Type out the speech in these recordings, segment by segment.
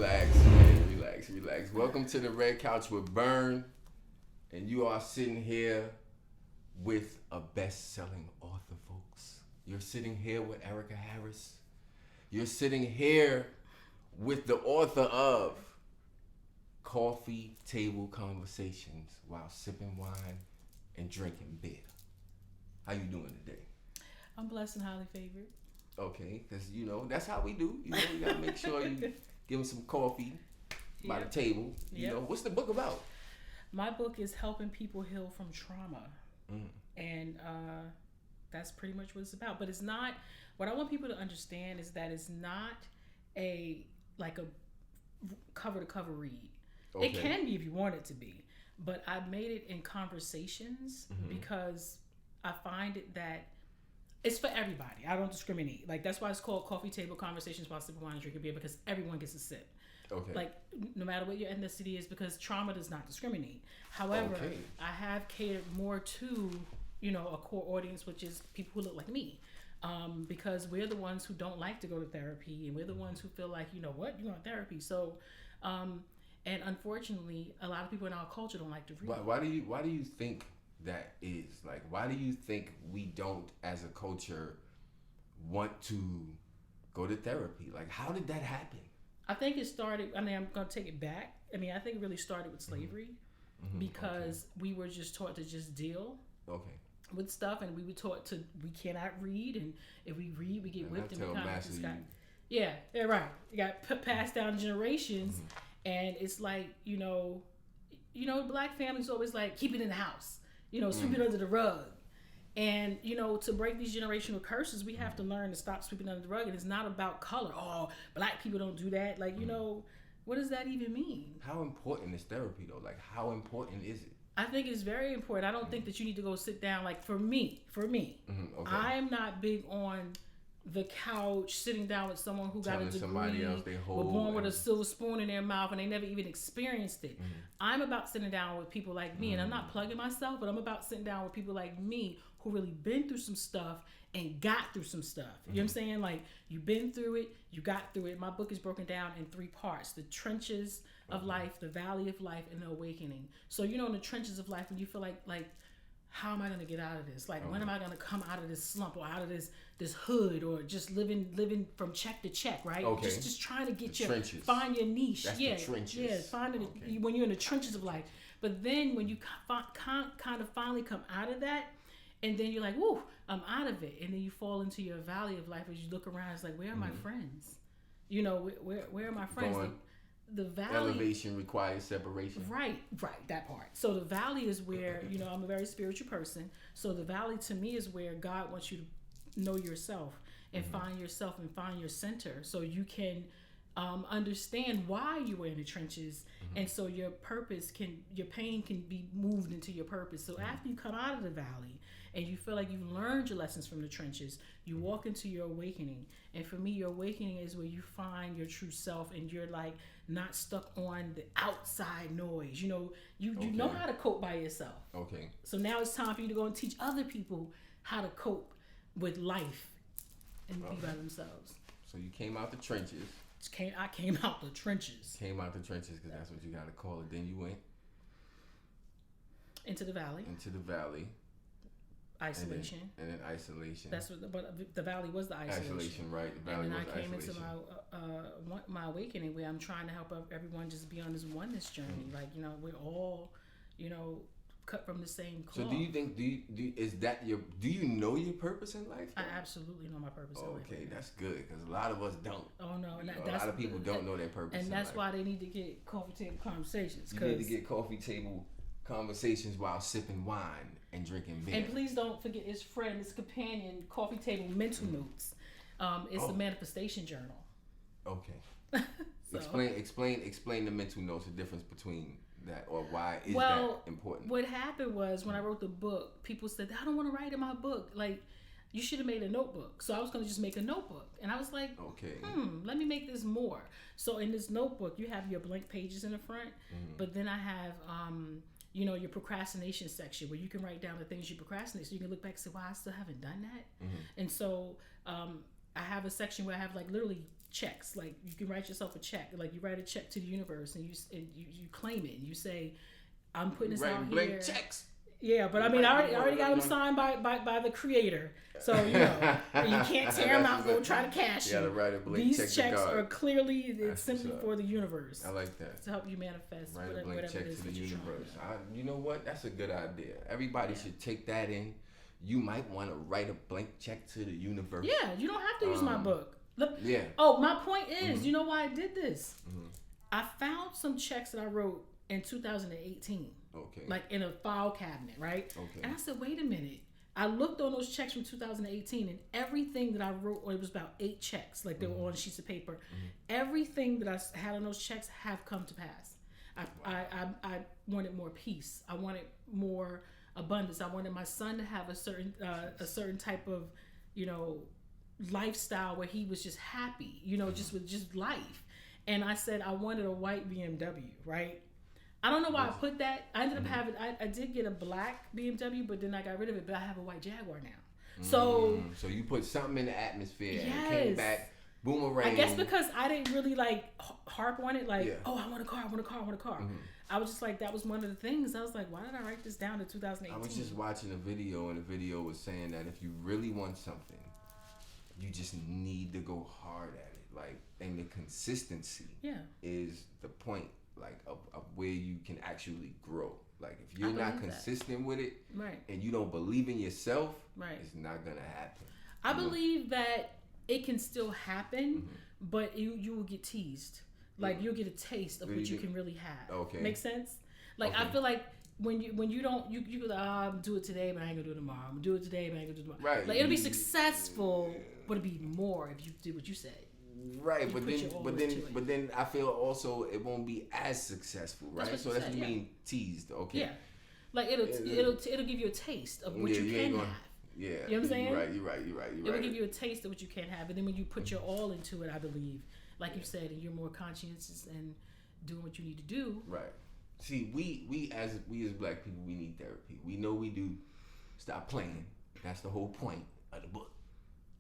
Relax, man. Relax. Welcome to the Red Couch with Burn. And you are sitting here with a best-selling author, folks. You're sitting here with Erica Harris. You're sitting here with the author of Coffee Table Conversations while sipping wine and drinking beer. How you doing today? I'm blessed and highly favored. Okay, because, that's how we do. You got to make sure you give them some coffee by the table. What's the book about? My book is helping people heal from trauma. And that's pretty much what it's about. But it's not, what I want people to understand is that it's not a cover-to-cover read. Okay. It can be if you want it to be. But I made it in conversations because I find it that it's for everybody. I don't discriminate. That's why it's called Coffee Table Conversations while sipping wine and drinking beer, because everyone gets a sip. Okay. No matter what your ethnicity is, because trauma does not discriminate. However, I have catered more to, a core audience, which is people who look like me. Because we're the ones who don't like to go to therapy, and we're the ones who feel like, you're going to therapy. So, and unfortunately, a lot of people in our culture don't like to read. Why do you think that is? Why do you think we don't, as a culture, want to go to therapy? How did that happen? I think it started, I'm going to take it back. I think it really started with slavery because we were just taught to just deal with stuff, and we were taught we cannot read, and if we read, we get whipped and become this guy. Yeah, right. You got passed down generations, and it's black families always keep it in the house, sweep it under the rug. And, to break these generational curses, we have to learn to stop sweeping under the rug. And it's not about color. Oh, black people don't do that. What does that even mean? How important is therapy, though? How important is it? I think it's very important. I don't think that you need to go sit down. For me, I'm not big on the couch, sitting down with someone who got a degree, were born with a silver spoon in their mouth, and they never even experienced it. I'm about sitting down with people like me, and I'm not plugging myself, but I'm about sitting down with people like me who really been through some stuff and got through some stuff. You know what I'm saying? You've been through it, you got through it. My book is broken down in 3 parts: the trenches of life, the valley of life, and the awakening. So, in the trenches of life, when you feel like how am I going to get out of this? When am I going to come out of this slump, or out of this hood, or just living from check to check, right? Okay. Just trying to get find your niche. That's the trenches. Yeah, finding it when you're in the trenches of life. But then when you kind of finally come out of that, and then you're like, woo, I'm out of it. And then you fall into your valley of life as you look around. It's where are my friends? Where are my friends? The valley. Elevation requires separation. Right, that part. So the valley is where, I'm a very spiritual person. So the valley to me is where God wants you to know yourself and find yourself and find your center, so you can understand why you were in the trenches, and so your pain can be moved into your purpose. So after you come out of the valley and you feel like you've learned your lessons from the trenches, you walk into your awakening. And for me, your awakening is where you find your true self, and you're not stuck on the outside noise. You know how to cope by yourself. Okay. So now it's time for you to go and teach other people how to cope with life and be by themselves. So you came out the trenches. I came out the trenches. Came out the trenches, because that's what you got to call it. Then you went into the valley. Isolation. And then isolation. That's but the valley was the isolation. Isolation, right? The valley and then was I came isolation. into my awakening, where I'm trying to help everyone just be on this oneness journey. We're all, cut from the same cloth. So do you think do you know your purpose in life, though? I absolutely know my purpose in life. Okay, that's good, because a lot of us don't. Oh no, and a lot of people don't know their purpose. And that's why they need to get coffee table conversations. You need to get coffee table conversations while sipping wine and drinking beer. And please don't forget his friend, his companion, Coffee Table Mental Notes. It's a manifestation journal. Okay. So. Explain the mental notes, the difference between that, or why is that important? What happened was, when I wrote the book, people said, I don't want to write in my book. You should have made a notebook. So I was going to just make a notebook. And I was like, let me make this more. So in this notebook, you have your blank pages in the front, but then I have your procrastination section, where you can write down the things you procrastinate, so you can look back and say, wow, I still haven't done that. And so I have a section where I have literally checks. Like you can write yourself a check. Like you write a check to the universe and you claim it. And you say, I'm putting this out blank here. Checks. Yeah, but I mean, I already got them signed by the creator. So, you know, you can't tear them out and go try to cash you. You gotta write a blank These check checks to God. are clearly, it's simply for the universe. I like that. To help you manifest write whatever, a blank check it is to the that you're universe. trying to do. You know what? That's a good idea. Everybody should take that in. You might want to write a blank check to the universe. Yeah, you don't have to use my book. Look, yeah. Oh, my point is, you know why I did this? I found some checks that I wrote in 2018. Okay. Like in a file cabinet, right? Okay. And I said, wait a minute. I looked on those checks from 2018 and everything that I wrote, it was about 8 checks, like they were on sheets of paper. Everything that I had on those checks have come to pass. I wanted more peace. I wanted more abundance. I wanted my son to have a certain type of, you know, lifestyle where he was just happy, you know, just with just life. And I said I wanted a white BMW, right? I don't know why I put that. I ended up having, I did get a black BMW, but then I got rid of it. But I have a white Jaguar now. So you put something in the atmosphere and it came back, boomerang. I guess because I didn't really like harp on it, like, oh, I want a car, I want a car, I want a car. I was just like, that was one of the things. I was like, why did I write this down in 2018? I was just watching a video, and the video was saying that if you really want something, you just need to go hard at it. Like, and the consistency is the point. Like of where you can actually grow. Like if you're not consistent with it, and you don't believe in yourself, it's not gonna happen. I believe that it can still happen, but you will get teased. Like you'll get a taste of what you can really have. Okay, make sense? Like I feel like when you don't you go I'm do it today, but I ain't gonna do it tomorrow. I'm gonna do it today, but I ain't gonna do it tomorrow. Right. Like it'll be successful, but it'll be more if you do what you said. Right, but then I feel also it won't be as successful, right? So that's what you mean teased, okay? Yeah, like it'll give you a taste of what you can have. Yeah, you know what I'm saying? You're right. It'll give you a taste of what you can have, and then when you put your all into it, I believe, like you said, and you're more conscientious and doing what you need to do. Right. See, we as black people, we need therapy. We know we do. Stop playing. That's the whole point of the book.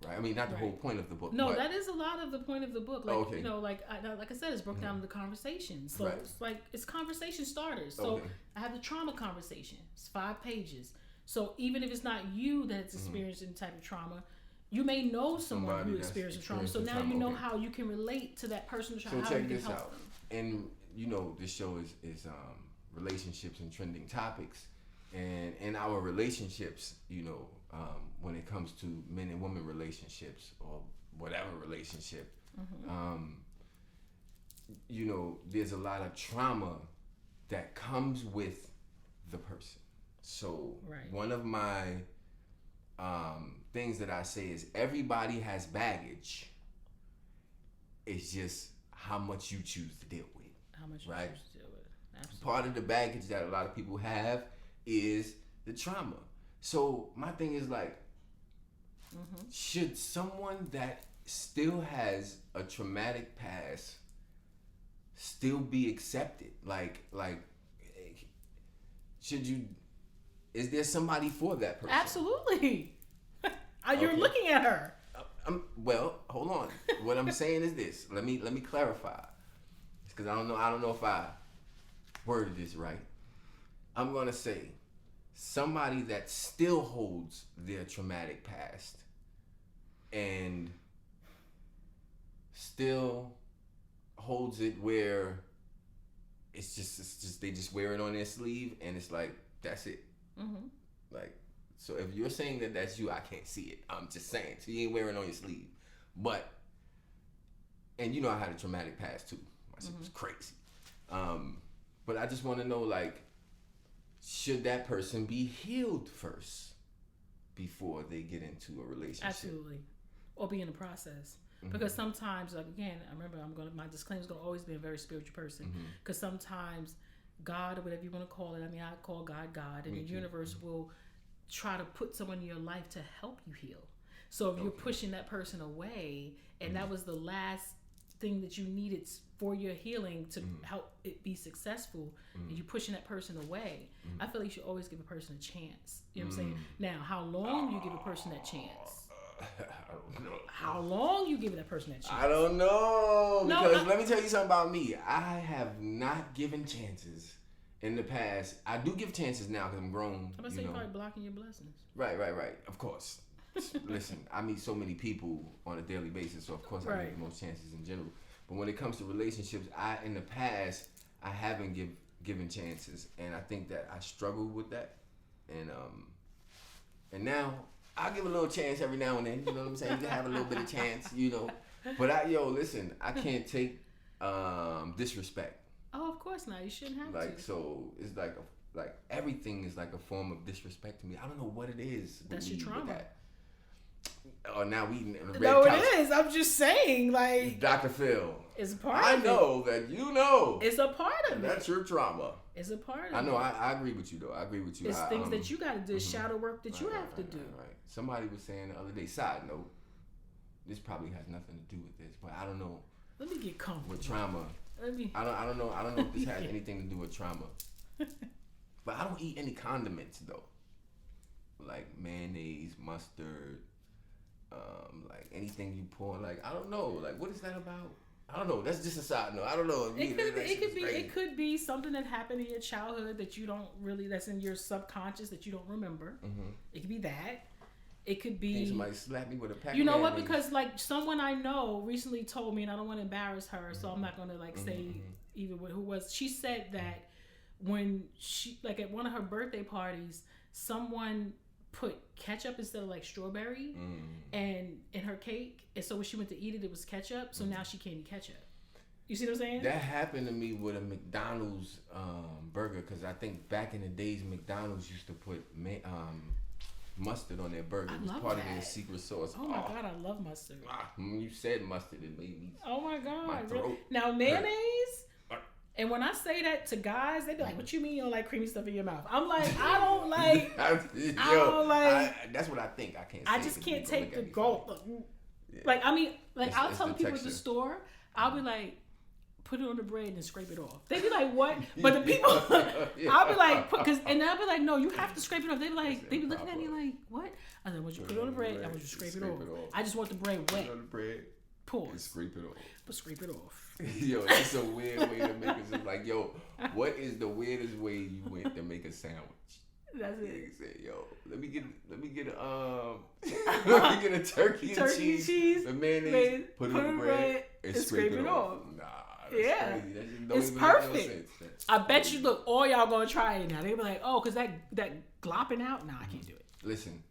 Right. I mean, not the whole point of the book. No, that is a lot of the point of the book. Like you know, like I said, it's broken down into conversations. So it's like it's conversation starters. So I have the trauma conversation. It's 5 pages. So even if it's not you that's experienced any type of trauma, you may know someone who experienced trauma. So now you know how you can relate to that person. So check this out. And you know, this show is relationships and trending topics, and in our relationships, you know. When it comes to men and women relationships or whatever relationship, you know, there's a lot of trauma that comes with the person. So one of my things that I say is everybody has baggage. It's just how much you choose to deal with. How much you choose to deal with. Absolutely. Part of the baggage that a lot of people have is the trauma. So my thing is like, should someone that still has a traumatic past still be accepted? Like, should you? Is there somebody for that person? Absolutely. You're looking at her. Well, hold on. What I'm saying is this. Let me clarify, because I don't know if I worded this right. I'm gonna say somebody that still holds their traumatic past and still holds it where it's just they just wear it on their sleeve and it's like that's it. Like, so if you're saying that that's you, I can't see it. I'm just saying. So you ain't wearing it on your sleeve, but and you know I had a traumatic past too. My shit was crazy. But I just want to know, like, should that person be healed first before they get into a relationship? Absolutely. Or be in the process. Because sometimes, like, again, I remember my disclaimer is going to always be a very spiritual person. Because sometimes God, or whatever you want to call it, I mean, I call God, and the universe will try to put someone in your life to help you heal. So if you're pushing that person away, and that was the last thing that you needed for your healing to help it be successful, and you're pushing that person away, I feel like you should always give a person a chance. You know what I'm saying? Now, how long you give a person that chance I don't know. How long you give that person that chance? I don't know. Because let me tell you something about me. I have not given chances in the past. I do give chances now because I'm grown. I'm gonna say you're probably blocking your blessings. Right. Of course. Listen, I meet so many people on a daily basis, so of course I give the most chances in general. But when it comes to relationships, in the past I haven't given chances, and I think that I struggled with that. And now I'll give a little chance every now and then. You know what I'm saying? You can have a little bit of chance, you know. But listen, I can't take disrespect. Oh, of course not. You shouldn't have to. So it's like everything is like a form of disrespect to me. I don't know what it is. That's your trauma. Oh, now we in the red couch. It is. I'm just saying, like Dr. Phil. It's a part. I know that you know. It's a part of it. That's your trauma. It's a part of it. I know. I agree with you though. I agree with you. It's things that you got to do. Shadow work that you have to do. Right. Somebody was saying the other day. Side note. This probably has nothing to do with this, but I don't know. Let me get comfortable. With trauma. I don't know. I don't know if this has anything to do with trauma. But I don't eat any condiments though. Like mayonnaise, mustard, like anything you pour. Like I don't know. Like what is that about? I don't know. That's just a side note. I don't know. It could be something that happened in your childhood that you don't really. That's in your subconscious that you don't remember. Mm-hmm. It could be that. It could be somebody slapped me with a pack. You know what? Because like someone I know recently told me, and I don't want to embarrass her, so I'm not going to say even who was. She said that when she at one of her birthday parties, someone put ketchup instead of like strawberry and in her cake, and so when she went to eat it, it was ketchup. So now she can't eat ketchup. You see what I'm saying? That happened to me with a McDonald's burger, because I think back in the days McDonald's used to put mustard on their burger. It was part of their secret sauce. Oh my God, I love mustard. When you said mustard, it made me. Oh my God! My throat now mayonnaise. And when I say that to guys, they be like, "What you mean you don't like creamy stuff in your mouth?" I'm like, I don't like. I don't like. That's what I think. I can't. I just can't take the gulp. Like I mean, like I'll tell people at the store, I'll be like, put it on the bread and scrape it off. They be like, what? But the people, I'll be like, and I'll be like, no, you have to scrape it off. They be like, they be looking at me like, what? I said, I want you to put it on the bread. I want you to scrape it off. I just want the bread wet. Put it on the bread. Pause. And scrape it off. But scrape it off. Yo, that's a weird way to make it. It's like, yo, what is the weirdest way you went to make a sandwich? That's it. Say, yo, let me get a turkey and cheese, the mayonnaise, put it on the bread, and scrape it off. Nah. That's crazy. It's perfect. I bet you. Look, all y'all gonna try it now. They be like, oh, cause that glopping out. Nah, I can't do it. Listen,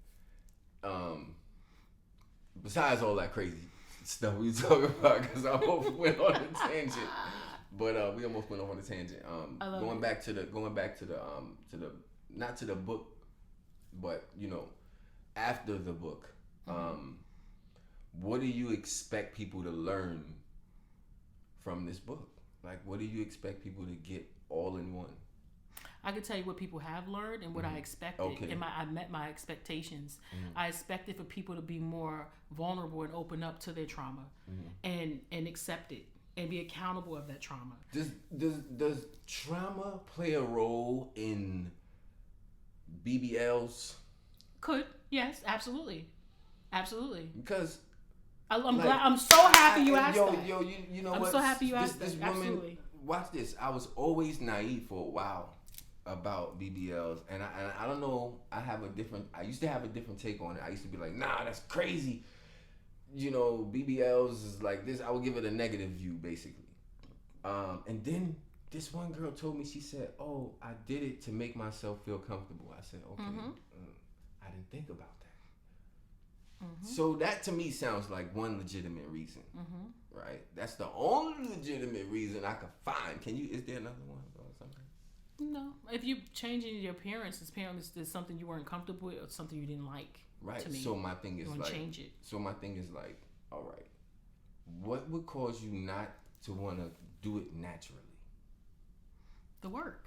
besides all that crazy stuff we talk about, cause I almost went on a tangent, but we almost went off on a tangent. Going back to the not to the book, but after the book, what do you expect people to learn from this book? Like, what do you expect people to get all in one? I can tell you what people have learned and what I expected. Okay. And I met my expectations. I expected for people to be more vulnerable and open up to their trauma and accept it and be accountable of that trauma. Does trauma play a role in BBLs? Could. Yes, absolutely. Absolutely. Because I'm glad. I'm so happy you asked that. You know I'm what? I'm so happy you asked this that. Woman, absolutely. Watch this. I was always naive for a while about BBLs, and I don't know. I used to have a different take on it. I used to be like, nah, that's crazy. BBLs is like this. I would give it a negative view, basically. And then this one girl told me, she said, "Oh, I did it to make myself feel comfortable." I said, "Okay." I didn't think about that. So that to me sounds like one legitimate reason, right? That's the only legitimate reason I could find. Is there another one or something? No. If you changing your appearance, apparently it's something you weren't comfortable with or something you didn't like. Right. To me. So my thing is change it. So my thing is like, all right, what would cause you not to want to do it naturally? The work.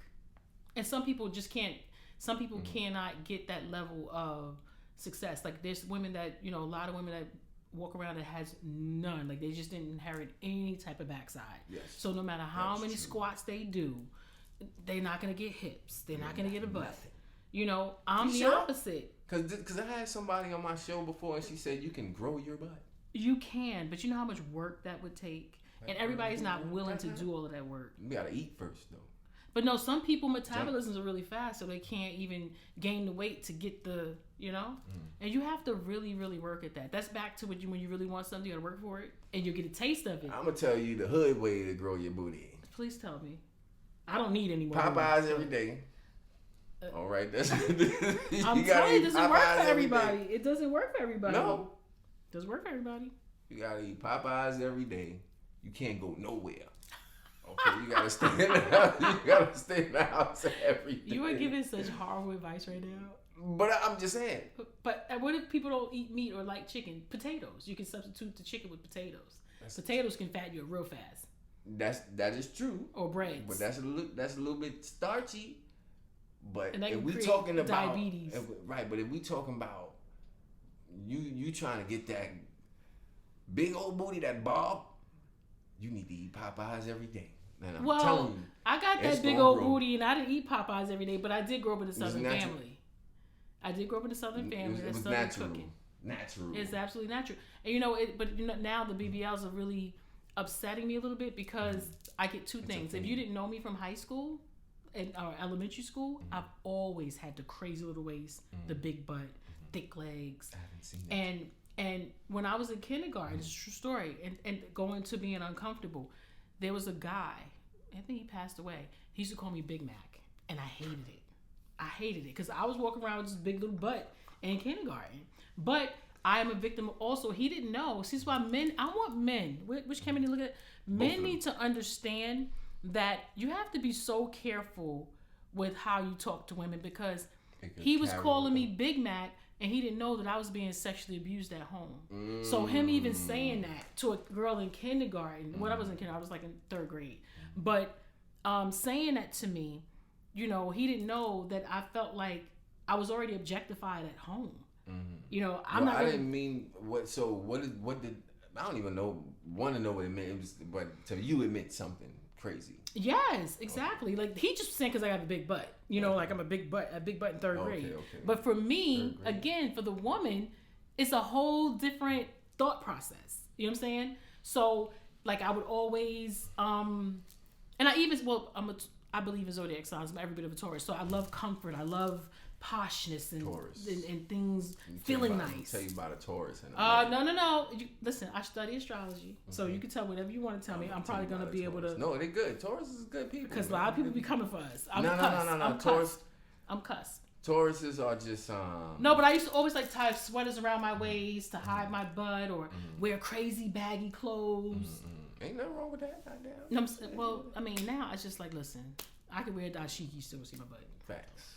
And some people just can't. Some people cannot get that level of success. Like there's women that, a lot of women that walk around that has none. Like they just didn't inherit any type of backside. Yes. So no matter how many squats they do, they're not going to get hips. They're not going to get a butt. You know, I'm the opposite. Because I had somebody on my show before and she said you can grow your butt. You can, but you know how much work that would take? And everybody's not willing to do all of that work. You gotta eat first, though. But no, some people metabolisms are really fast, so they can't even gain the weight to get the, you know? And you have to really, really work at that. That's back to when you really want something, you gotta work for it, and you get a taste of it. I'm gonna tell you the hood way to grow your booty. Please tell me. I don't need any more. Popeyes every day. All right, that's. I'm telling you, it doesn't work for everybody. It doesn't work for everybody. No, it doesn't work for everybody. You gotta eat Popeyes every day. You can't go nowhere. Okay, you gotta stay in the house. You gotta stay in the house every day. You are giving such horrible advice right now. But I'm just saying. But what if people don't eat meat or like chicken? Potatoes. You can substitute the chicken with potatoes. Potatoes can fatten you real fast. That is true. Or breads. But that's a little bit starchy. But if we talking about diabetes, right? But if we talking about you trying to get that big old booty, that bob, you need to eat Popeyes every day. And I'm telling you, I got that big old booty, and I didn't eat Popeyes every day, but I did grow up in a Southern family. It was natural. Cooking. Natural. It's absolutely natural. And but now the BBLs are really upsetting me a little bit because I get two things. If you didn't know me from high school and elementary school, I've always had the crazy little waist, the big butt, thick legs. I haven't seen that. And when I was in kindergarten, it's a true story, and going to being uncomfortable, there was a guy, I think he passed away, he used to call me Big Mac, and I hated it because I was walking around with this big little butt in kindergarten. But I am a victim also. He didn't know. See, that's why I want men, which camera do you look at? Men need to understand that you have to be so careful with how you talk to women, because he was calling me Big Mac, and he didn't know that I was being sexually abused at home. So him even saying that to a girl in kindergarten, when I was in kindergarten, I was like in third grade, but saying that to me, he didn't know that I felt like I was already objectified at home. I didn't mean what. So what did I don't even want to know what it meant. But to you, it meant something crazy. Yes, exactly. Like he just saying because I got a big butt. Like I'm a big butt in third grade. Okay. But for me, again, for the woman, it's a whole different thought process. You know what I'm saying? So like I would always, and I believe in zodiac signs. I'm every bit of a Taurus. So I love comfort. I love poshness and things feeling nice. Tell you about a Taurus. No. Listen, I study astrology, so you can tell whatever you want to tell me. I'm probably gonna be able to. No, they're good. Taurus is good people. Because a lot of people be coming for us. No. Taurus. I'm cussed. Tauruses are just No, but I used to always like tie sweaters around my waist to hide my butt, or wear crazy baggy clothes. Ain't nothing wrong with that. No, well, I mean, now it's just like, listen, I could wear a dashiki, still see my butt. Facts.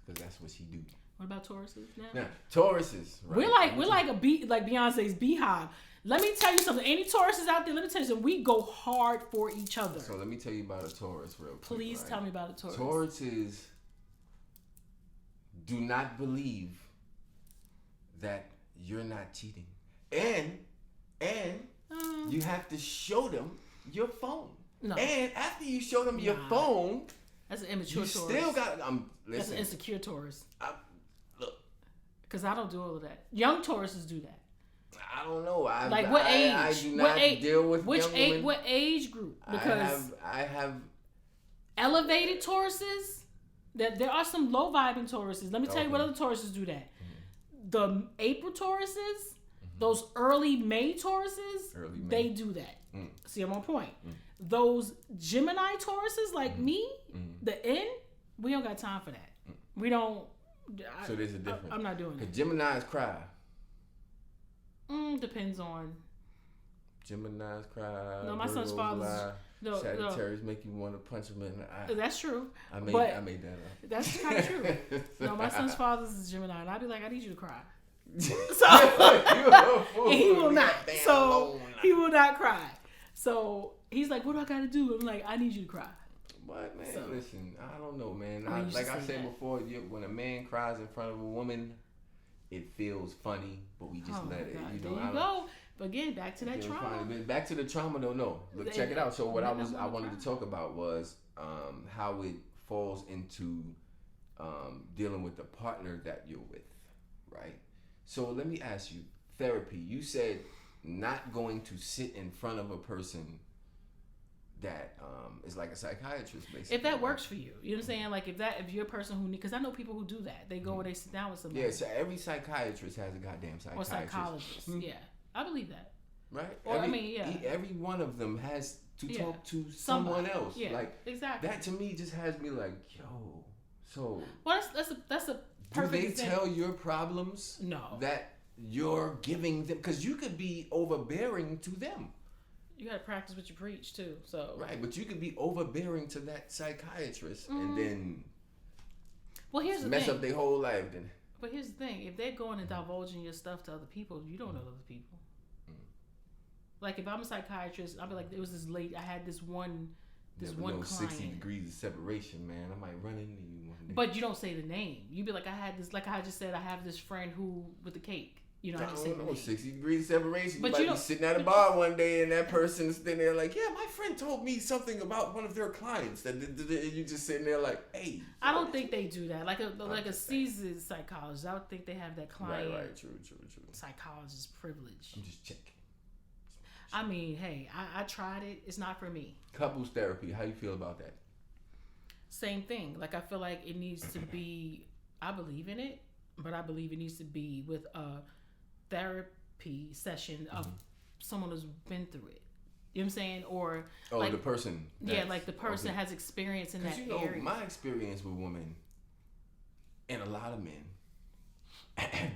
Because that's what she do. What about Tauruses now? Now, Tauruses. Right? We're like Beyonce's beehive. Let me tell you something. Any Tauruses out there? Let me tell you something. We go hard for each other. So let me tell you about a Taurus real quick. Please tell me about a Taurus. Tauruses do not believe that you're not cheating, and you have to show them your phone. No. And after you show them your phone, that's an immature Taurus. Still got. Listen. That's an insecure Taurus. Look, because I don't do all of that. Young Tauruses do that. I don't know. What age? I do not deal with young women. What age group? Because I have elevated Tauruses. There are some low vibing Tauruses. Let me tell you what other Tauruses do that. The April Tauruses, those early May Tauruses, they do that. See, I'm on point. Those Gemini Tauruses like me, the N, we don't got time for that. We don't. So there's a difference. I'm not doing it. Geminis cry. Depends on. Geminis cry. No, my son's father's. Sagittarius make you want to punch him in the eye. That's true. I made that up. That's kind of true. No, my son's father's is Gemini, and I'd be like, I need you to cry. So and he will not. So he will not cry. So he's like, what do I got to do? I'm like, I need you to cry. But man, listen, I don't know, man. Like I said before, when a man cries in front of a woman, it feels funny, but we just let it. There you go. But again, back to that trauma. Back to the trauma, though. No, look, check it out. So what I wanted to talk about was how it falls into dealing with the partner that you're with, right? So let me ask you, therapy. You said not going to sit in front of a person that is like a psychiatrist, basically. If that works for you, you know what I'm saying? Like if you're a person who because I know people who do that. They go where they sit down with somebody. Yeah, so every psychiatrist has a goddamn psychiatrist. Or psychologist. Yeah, I believe that. Right. Or every one of them has to talk to someone else. Yeah, like exactly. That to me just has me like, yo. So. Well, that's a perfect. Do they tell your problems? No. That you're giving them, because you could be overbearing to them. You gotta practice what you preach too. So. Right, but you could be overbearing to that psychiatrist and then. Well, here's the mess thing. up their whole life then. But here's the thing: if they're going and divulging your stuff to other people, you don't know other people. Like if I'm a psychiatrist, I'll be like, it was this late. I had this one client. 60 degrees of separation, man. I might run into you one day. But you don't say the name. You be like, I had this. Like I just said, I have this friend who with the cake. You know, I just say the name. 60 degrees of separation. But you might be sitting at a bar one day and that person's sitting there like, yeah, my friend told me something about one of their clients. That you just sitting there like, hey. I don't think they do that. Like a seasoned psychologist, I would think they have that client. Right. True. Psychologist privilege. I'm just checking. I mean, hey, I tried it. It's not for me. Couples therapy. How you feel about that? Same thing. Like I feel like it needs to be. I believe in it, but I believe it needs to be with a therapy session of someone who's been through it. You know what I'm saying? Or the person. Yeah, like the person has experience in that area. My experience with women and a lot of men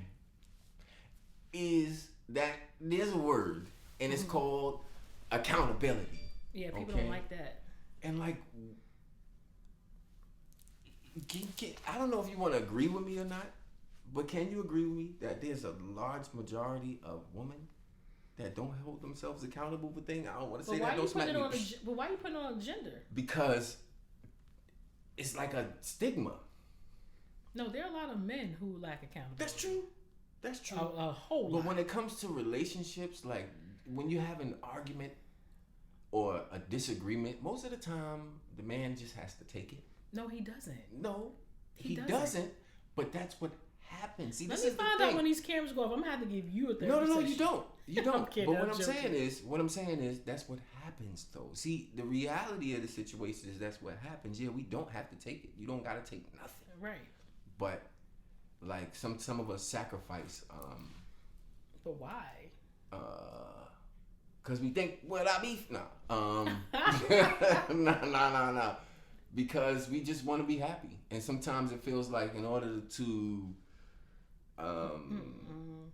is that there's a word. And it's called accountability. Yeah, people don't like that. And like, I don't know if you want to agree with me or not, but can you agree with me that there's a large majority of women that don't hold themselves accountable for things? I don't want to say that. But why are you putting it on gender? Because it's like a stigma. No, there are a lot of men who lack accountability. That's true. A whole lot. But when it comes to relationships, like when you have an argument or a disagreement, most of the time the man just has to take it. No, he doesn't. No, he doesn't. But that's what happens. See, Let me find out when these cameras go off. I'm gonna have to give you a therapy No, session. you don't. You don't. Kidding, but what I'm saying is that's what happens though. See, the reality of the situation is that's what happens. Yeah, we don't have to take it. You don't gotta take nothing. Right. But like some of us sacrifice. But why? Cause we think, well, I beef. No. No. Because we just want to be happy, and sometimes it feels like in order to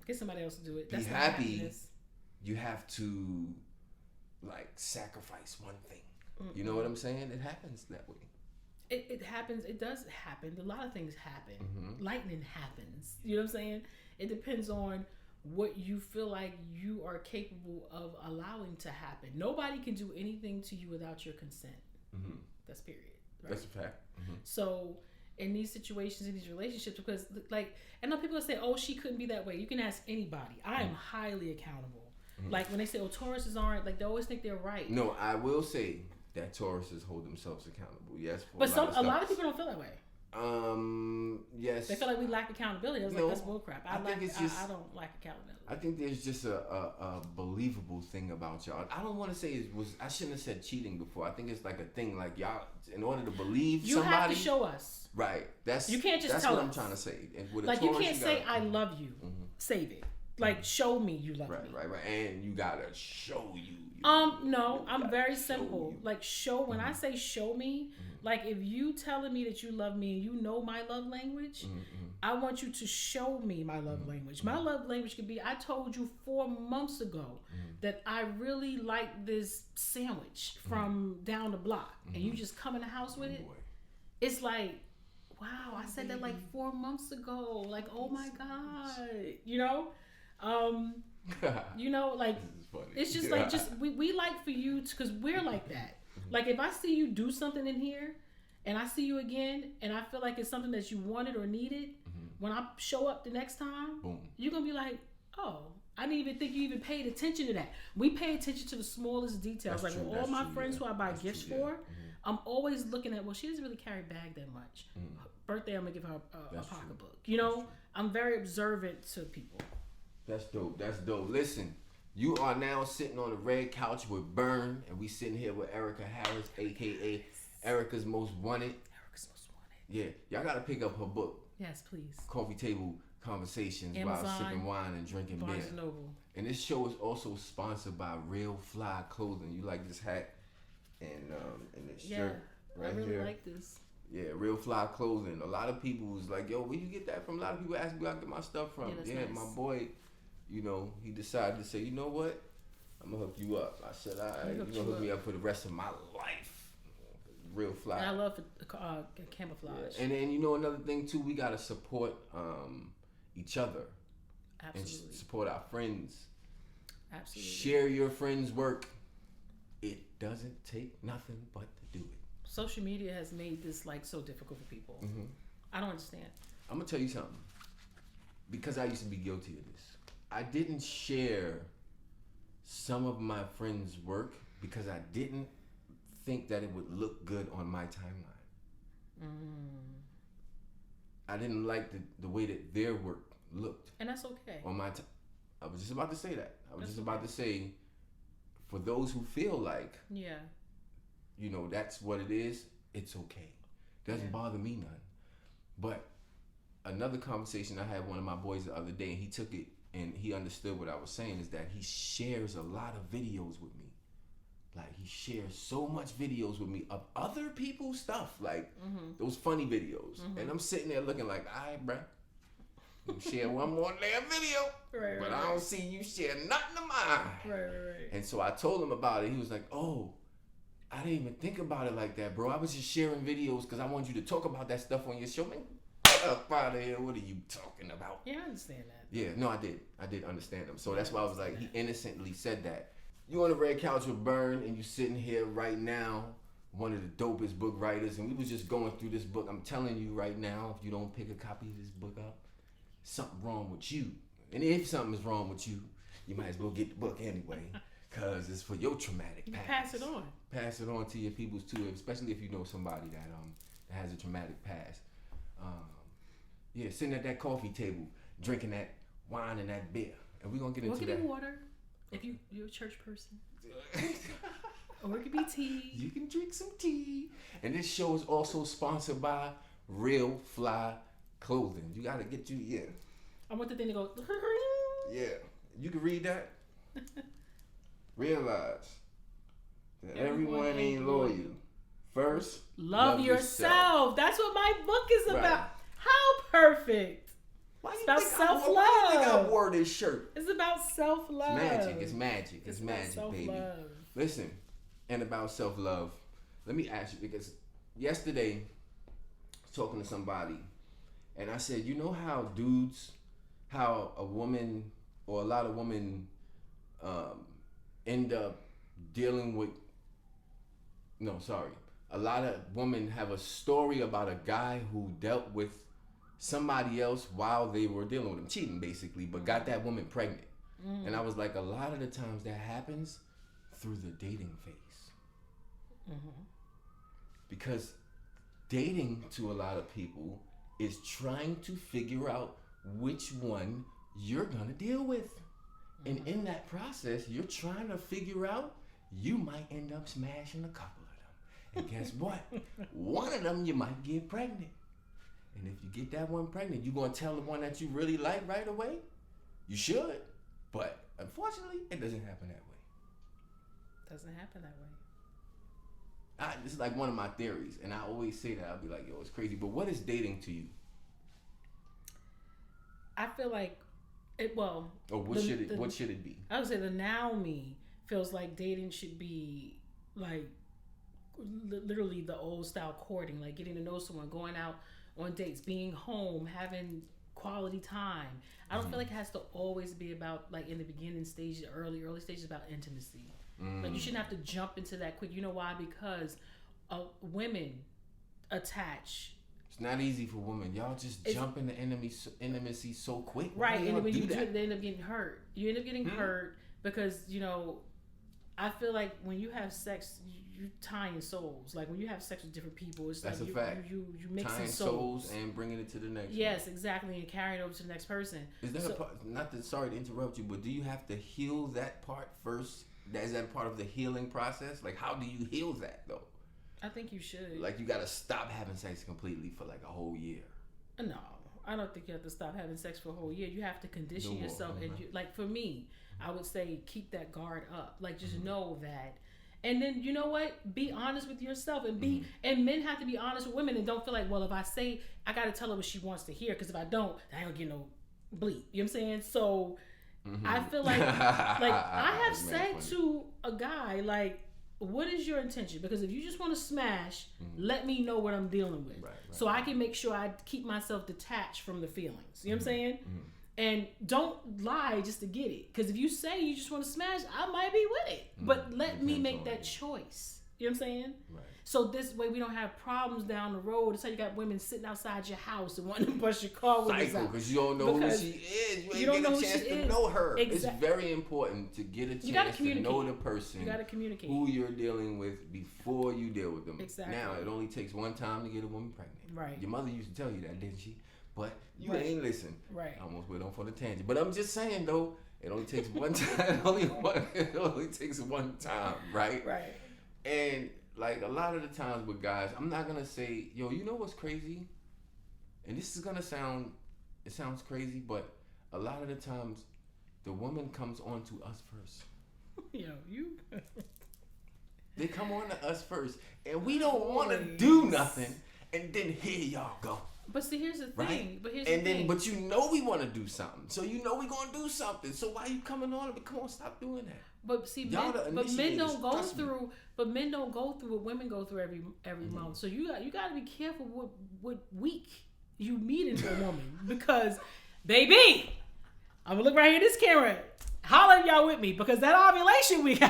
get somebody else to do it. Be happy. You have to like sacrifice one thing. You know what I'm saying? It happens that way. It happens. It does happen. A lot of things happen. Lightning happens. You know what I'm saying? It depends on what you feel like you are capable of allowing to happen. Nobody can do anything to you without your consent. That's period. Right? That's a fact. So in these situations, in these relationships, because like, I know people say, oh, she couldn't be that way. You can ask anybody. I am highly accountable. Like when they say, oh, Tauruses aren't, like they always think they're right. No, I will say that Tauruses hold themselves accountable. Yes. But a lot of people don't feel that way. Yes. They feel like we lack accountability. I was like, that's bullcrap. I don't lack accountability. I think there's just a believable thing about y'all. I don't want to say I shouldn't have said cheating before. I think it's like a thing like y'all, in order to believe you somebody. You have to show us. Right. You can't just that's tell what us. I'm trying to say. And with like you can't say I love you. Save it. Like show me you love me. Right. And you gotta show you. No, I'm very simple. Like when I say show me, like if you telling me that you love me and you know my love language, I want you to show me my love language. My love language could be, I told you 4 months ago that I really like this sandwich from down the block, and you just come in the house with it. It's like, wow, I said that like 4 months ago. Like, oh my God, you know? Like it's just like we like for you because we're like that. Like if I see you do something in here and I see you again and I feel like it's something that you wanted or needed, when I show up the next time, you're gonna be like, oh, I didn't even think you even paid attention to that. We pay attention to the smallest details. That's like true, with all my friends who I buy gifts for, I'm always looking at, well, she doesn't really carry a bag that much. Birthday, I'm gonna give her a pocketbook. You know, I'm very observant to people. That's dope. That's dope. Listen, you are now sitting on the red couch with Burn, and we sitting here with Erica Harris, aka Erica's Most Wanted. Erica's Most Wanted. Yeah, y'all gotta pick up her book. Yes, please. Coffee Table Conversations Amazon, while sipping wine and drinking Barnes beer. Noble. And this show is also sponsored by Real Fly Clothing. You like this hat and this shirt right here? I really like this. Yeah, Real Fly Clothing. A lot of people was like, yo, where you get that from? A lot of people ask me where I get my stuff from. Yeah, nice. My boy, you know, he decided to say, you know what? I'm going to hook you up. I said, all right, you're going to hook me up for the rest of my life. Real Fly. And I love camouflage. Yeah. And then, you know, another thing, too, we got to support each other. Absolutely. And support our friends. Absolutely. Share your friends' work. It doesn't take nothing but to do it. Social media has made this like so difficult for people. Mm-hmm. I don't understand. I'm gonna tell you something. Because I used to be guilty of this. I didn't share some of my friends' work because I didn't think that it would look good on my timeline. I didn't like the way that their work looked. And that's okay. On my I was just about to say that. I was just about to say, for those who feel like, you know, that's what it is, it's okay. Doesn't bother me none. But another conversation I had with one of my boys the other day, and he took it and he understood what I was saying, is that he shares a lot of videos with me. Like, he shares so much videos with me of other people's stuff, like those funny videos. And I'm sitting there looking like, all right, bruh, you share one more damn video, but I don't see you share nothing of mine. Right. And so I told him about it. He was like, oh, I didn't even think about it like that, bro. I was just sharing videos because I wanted you to talk about that stuff on your show. Man, get up out of here. What are you talking about? Yeah, I understand that. Yeah, no, I did. I did understand him. So that's why I was like, he innocently said that. You on the red couch with Burn, and you sitting here right now, one of the dopest book writers, and we was just going through this book. I'm telling you right now, if you don't pick a copy of this book up, something wrong with you. And if something is wrong with you, you might as well get the book anyway, because it's for your traumatic past. Pass it on. Pass it on to your peoples too, especially if you know somebody that has a traumatic past. Sitting at that coffee table, drinking that wine and that beer, and we're gonna get into that. Or get water, if you're a church person. Or it could be tea. You can drink some tea. And this show is also sponsored by Real Fly Clothing. You gotta get you, I want the thing to go. Yeah, you can read that. Realize that everyone ain't loyal. First, love yourself. That's what my book is about. How perfect. Why it's about self-love. Why do you think I wore this shirt? It's about self-love. It's magic, baby. Listen, and about self-love, let me ask you, because yesterday, I was talking to somebody, and I said, you know how a woman or a lot of women end up dealing with, a lot of women have a story about a guy who dealt with somebody else while they were dealing with him, cheating basically, but got that woman pregnant. And I was like, a lot of the times that happens through the dating phase. Because dating to a lot of people is trying to figure out which one you're gonna deal with. And in that process, you're trying to figure out, you might end up smashing a couple of them. And guess what? One of them you might get pregnant. And if you get that one pregnant, you gonna tell the one that you really like right away? You should. But unfortunately, it doesn't happen that way. Doesn't happen that way. This is like one of my theories, and I always say that. I'll be like, yo, it's crazy. But what is dating to you? I feel like what should it be? I would say the now me feels like dating should be like literally the old style courting, like getting to know someone, going out on dates, being home, having quality time. I don't feel like it has to always be about, like, in the beginning stages, early stages, about intimacy. Like, you shouldn't have to jump into that quick. You know why? Because women attach. It's not easy for women. Y'all just jump into intimacy so quick. Right, and when you do it, they end up getting hurt. You end up getting hurt because, I feel like when you have sex, tying souls. Like when you have sex with different people, it's that's like a fact. You mixing tying souls and bringing it to the next. Yes, one. Exactly, and carrying it over to the next person. Is that a part? Sorry to interrupt you, but do you have to heal that part first? Is that part of the healing process? Like, how do you heal that though? I think you should. Like, you gotta stop having sex completely for like a whole year. No, I don't think you have to stop having sex for a whole year. You have to condition yourself, and like for me, I would say keep that guard up. Like, just know that. And then, you know what? Be honest with yourself, and and men have to be honest with women, and don't feel like, well, if I say, I got to tell her what she wants to hear, because if I don't, I don't get no bleep. You know what I'm saying? So I feel like I have said to a guy, like, what is your intention? Because if you just want to smash, let me know what I'm dealing with, so I can make sure I keep myself detached from the feelings. You know what I'm saying? And don't lie just to get it. Because if you say you just want to smash, I might be with it. But let me make that choice. You know what I'm saying? Right. So this way we don't have problems down the road. It's how you got women sitting outside your house and wanting to bust your car with cycle, because you don't know who she is. You ain't get a chance to know her. It's very important to get a chance to know the person. You got to communicate who you're dealing with before you deal with them. Exactly. Now, it only takes one time to get a woman pregnant. Right. Your mother used to tell you that, didn't she? But you ain't listen. Right. I almost went off on a tangent. But I'm just saying, though, it only takes one time. It only takes one time, right? Right. And, like, a lot of the times with guys, I'm not going to say, yo, you know what's crazy? And this is going to it sounds crazy, but a lot of the times, the woman comes on to us first. Yo, you... They come on to us first. And we don't want to do nothing. And then here y'all go. But see, here's the thing. Right? But you know we want to do something. So you know we gonna do something. So why you coming on? Come on, stop doing that. But see, men don't go through. But men don't go through what women go through every month. So you got to be careful what week you meet in a woman, because, baby, I'm gonna look right here at this camera. Holler if y'all with me, because that ovulation week.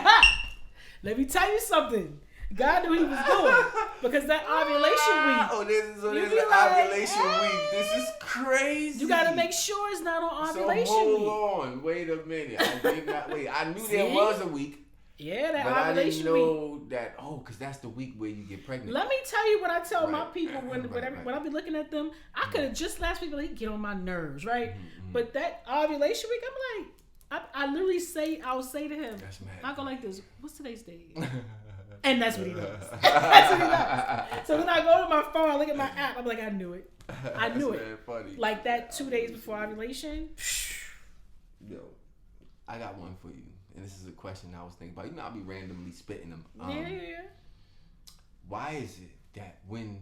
Let me tell you something. God knew he was doing, because that ovulation week. Oh, there's an ovulation week. This is crazy. You got to make sure it's not on ovulation week. So hold on, wait a minute. I did not wait. I knew there was a week. Yeah, that but ovulation I didn't know week. That because that's the week where you get pregnant. Let me tell you what I tell my people when I be looking at them. I could have just last week, like, get on my nerves, right? But that ovulation week, I'm like, I literally I'll say to him, I go like this. What's today's date? And that's what he does. That's what he does. So when I go to my phone, I look at my app, I'm like, I knew it. I knew it. Funny. Like that 2 days before ovulation. Yo, I got one for you. And this is a question I was thinking about. You know, I'll be randomly spitting them. Yeah. Why is it that when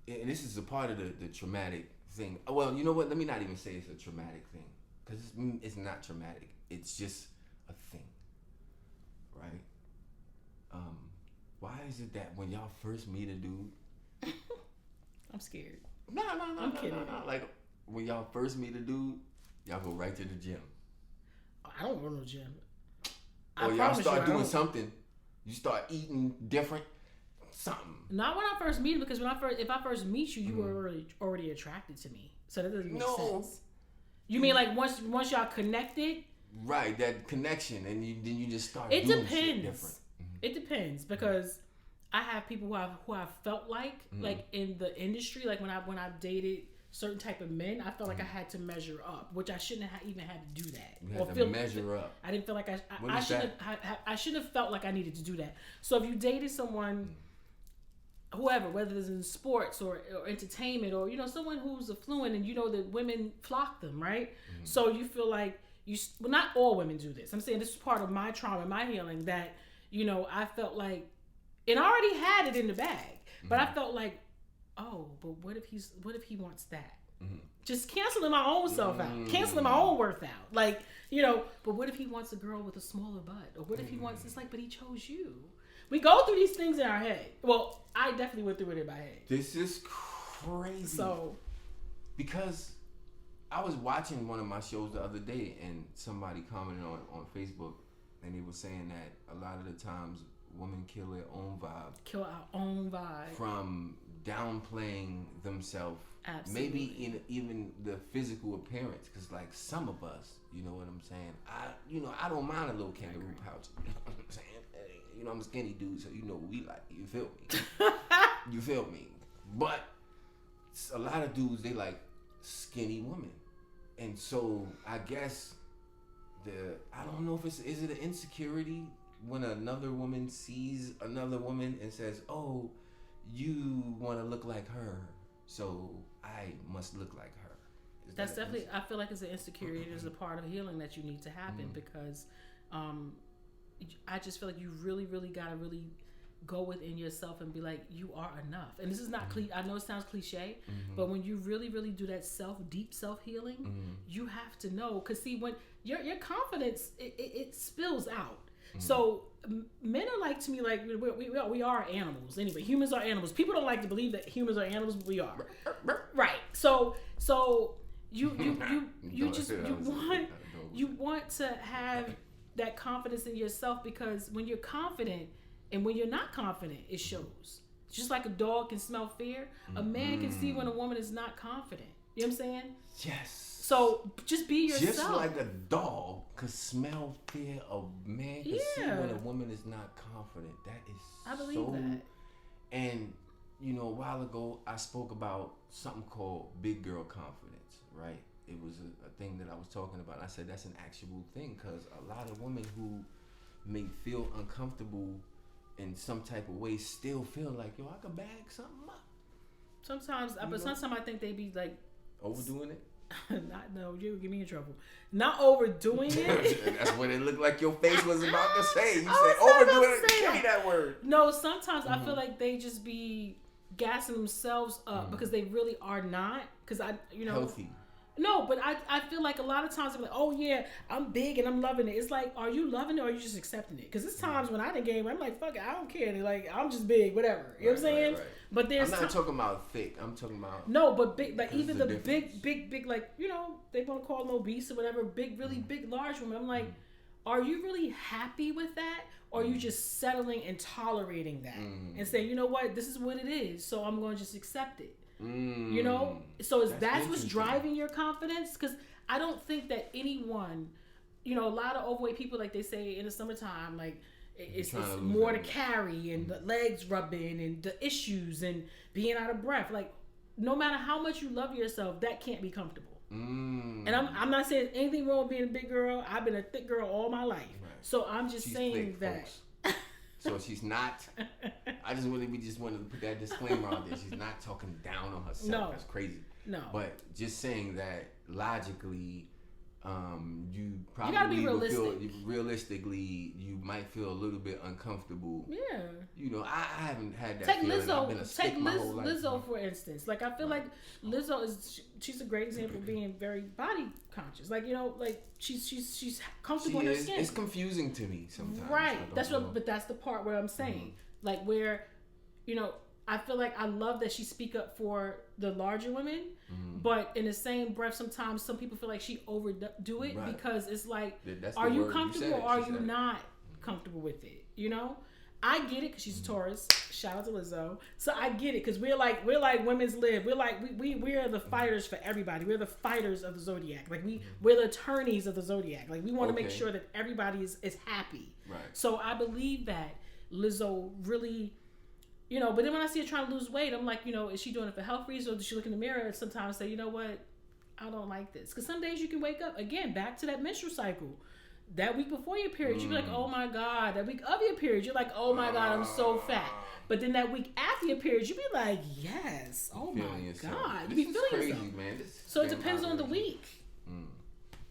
and this is a part of the traumatic thing. Well, you know what? Let me not even say it's a traumatic thing. Because it's not traumatic. It's just a thing, right? Why is it that when y'all first meet a dude, I'm scared. No, I'm kidding. No. Like when y'all first meet a dude, y'all go right to the gym. I don't go to the gym. Or y'all start doing something. You start eating different, something. Not when I first meet him, because if I first meet you, you were already attracted to me. So that doesn't make sense. You mean like once y'all connected? Right, that connection, and then you just start. It doing depends. Shit different. It depends, because I have people who I felt like in the industry, like when I dated certain type of men, I felt like I had to measure up, which I shouldn't have even had to do that. You had to measure up. I didn't feel like I shouldn't have felt like I needed to do that. So if you dated someone, whoever, whether it's in sports or entertainment, or someone who's affluent, and that women flock them, right? So you feel like not all women do this. I'm saying this is part of my trauma, my healing, that I felt like, and I already had it in the bag, but I felt like, oh, but what if he wants that? Just canceling my own self out, canceling my own worth out, like But what if he wants a girl with a smaller butt, or what if he wants this? Like, but he chose you. We go through these things in our head. Well, I definitely went through it in my head. This is crazy. So, because I was watching one of my shows the other day, and somebody commented on Facebook, and they were saying that a lot of the times women kill their own vibe. Kill our own vibe. From downplaying themselves Maybe in even the physical appearance, because like some of us, you know what I'm saying. I don't mind a little kangaroo pouch. You know what I'm saying. You know, I'm a skinny dude, so you know what we like. You feel me? You feel me? But a lot of dudes, they like skinny women, and so I guess I don't know if is it an insecurity when another woman sees another woman and says, "Oh, you want to look like her, so I must look like her." That's definitely. I feel like it's an insecurity. It is a part of healing that you need to happen because. I just feel like you really, really gotta really go within yourself and be like, you are enough. And this is not I know it sounds cliche, but when you really, really do that deep self healing, you have to know. Cause see, when your confidence, it spills out. So men are like, to me, like we are animals. Anyway, humans are animals. People don't like to believe that humans are animals, but we are. Right. So you want to have that confidence in yourself, because when you're confident and when you're not confident, it shows. Just like a dog can smell fear, a man can see when a woman is not confident. You know what I'm saying? Yes. So just be yourself. Just like a dog could smell fear, a man can see when a woman is not confident. That is I believe that. And you know, a while ago I spoke about something called big girl confidence, right? It was a thing that I was talking about. I said that's an actual thing, because a lot of women who may feel uncomfortable in some type of way still feel like, yo, I could bag something up. Sometimes I think they be like overdoing it. You get me in trouble. Not overdoing it. That's what it looked like your face was about to say. You said overdoing it. Give me that word. No, sometimes I feel like they just be gassing themselves up because they really are not. Because healthy. No, but I feel like a lot of times I'm like, oh yeah, I'm big and I'm loving it. It's like, are you loving it or are you just accepting it? Because there's times when I didn't game, I'm like, fuck it, I don't care. They're like, I'm just big, whatever. You know what I'm saying? Right. But there's I'm not talking about thick. I'm talking about but big, like even the big, like, you know, they want to call them obese or whatever, big, really big, large women. I'm like, are you really happy with that? Or are you just settling and tolerating that and saying, you know what, this is what it is, so I'm going to just accept it. You know, so that's what's driving your confidence? Because I don't think that anyone, you know, a lot of overweight people, like they say in the summertime, like it's more to carry and the legs rubbing and the issues and being out of breath. Like, no matter how much you love yourself, that can't be comfortable. And I'm not saying anything wrong with being a big girl. I've been a thick girl all my life. Right. So I'm just saying that. So she's not. I just wanted to put that disclaimer out there. She's not talking down on herself. No, that's crazy. No, but just saying that logically, you probably gotta be realistic. Realistically, you might feel a little bit uncomfortable. Yeah. You know, I haven't had that. Take feeling. Lizzo. I've been a stick my whole life. Lizzo, for instance. Like, I feel like Lizzo she's a great example of being very body conscious. Like, you know, like she's comfortable in her skin. It's confusing to me sometimes. Right. That's but that's the part where I'm saying, like, where, you know, I feel like I love that she speak up for the larger women, but in the same breath, sometimes some people feel like she overdo it because it's like, are you comfortable or are you not comfortable with it? You know, I get it because she's a Taurus. Shout out to Lizzo. So I get it because we're like women's lib. We're like we are the fighters for everybody. We're the fighters of the zodiac. Like we're the attorneys of the zodiac. Like we want to make sure that everybody is happy. Right. So I believe that Lizzo really. You know, but then when I see her trying to lose weight, I'm like, you know, is she doing it for health reasons, or does she look in the mirror and sometimes say, you know what, I don't like this? Because some days you can wake up, again, back to that menstrual cycle. That week before your period, you be like, oh my God. That week of your period, you're like, oh my God, I'm so fat. But then that week after your period, you be like, yes, oh my God. You be feeling crazy, yourself. Man. So it depends on the week.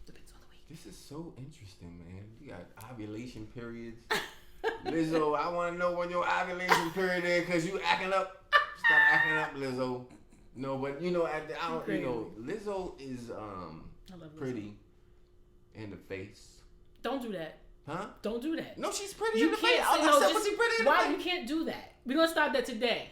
Depends on the week. This is so interesting, man. You got ovulation periods. Lizzo, I want to know when your ovulation period is, because you acting up. Stop acting up, Lizzo. No, but you know, Lizzo is pretty in the face. Don't do that. Huh? Don't do that. No, she's pretty in the face. I said, was she pretty in the face? Why you can't do that? We're gonna stop that today.